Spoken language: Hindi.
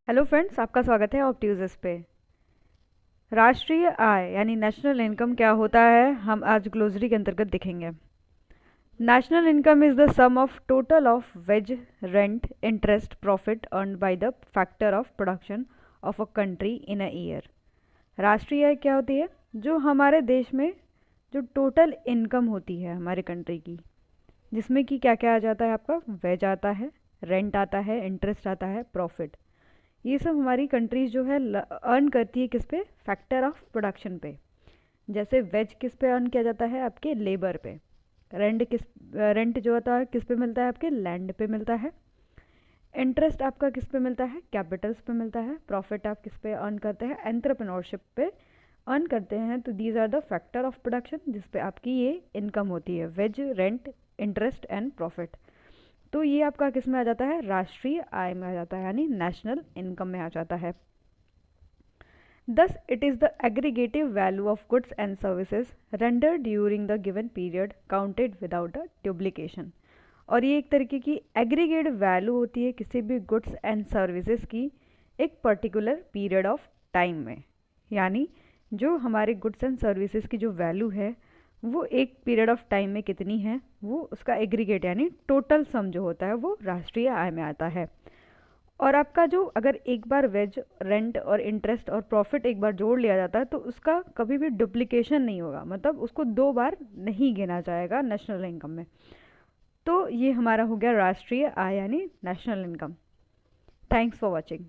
हेलो फ्रेंड्स, आपका स्वागत है ऑप्ट्यूज़ पे। राष्ट्रीय आय यानी नेशनल इनकम क्या होता है, हम आज ग्लोसरी के अंतर्गत देखेंगे। National income is the sum of total of wage, rent, interest, profit earned by the factor of production of a country in a year. राष्ट्रीय आय क्या होती है? जो हमारे देश में जो टोटल इनकम होती है हमारे कंट्री की, जिसमें कि क्या क्या आ जाता है, आपका वेज आता है, रेंट आता है, इंटरेस्ट आता है, प्रॉफिट। ये सब हमारी कंट्रीज जो है अर्न करती है किस पे? फैक्टर ऑफ प्रोडक्शन पे। जैसे वेज किस पे अर्न किया जाता है? आपके लेबर पे। रेंट जो होता है किस पे मिलता है? आपके लैंड पे मिलता है। इंटरेस्ट आपका किस पे मिलता है? कैपिटल्स पे मिलता है। प्रॉफिट आप किस पे अर्न करते हैं? एंटरप्रेन्योरशिप पे अर्न करते हैं। तो these are the factor of production जिस पे आपकी ये इनकम होती है, wage, rent, interest and profit. तो ये आपका किस में आ जाता है? राष्ट्रीय आय में आ जाता है, यानी नेशनल इनकम में आ जाता है। Thus, it is the aggregative value of goods and services rendered during the given period counted without a duplication। और ये एक तरीके की एग्रीगेट वैल्यू होती है किसी भी गुड्स एंड सर्विसेज की एक पर्टिकुलर पीरियड ऑफ टाइम में। यानी जो हमारे गुड्स एंड सर्विसेज की जो वैल्यू है वो एक पीरियड ऑफ टाइम में कितनी है, वो उसका एग्रीगेट यानी टोटल सम जो होता है वो राष्ट्रीय आय में आता है। और आपका जो अगर एक बार वेज, रेंट और इंटरेस्ट और प्रॉफिट एक बार जोड़ लिया जाता है तो उसका कभी भी डुप्लीकेशन नहीं होगा, मतलब उसको दो बार नहीं गिना जाएगा नेशनल इनकम में। तो ये हमारा हो गया राष्ट्रीय आय यानी national income. Thanks for watching.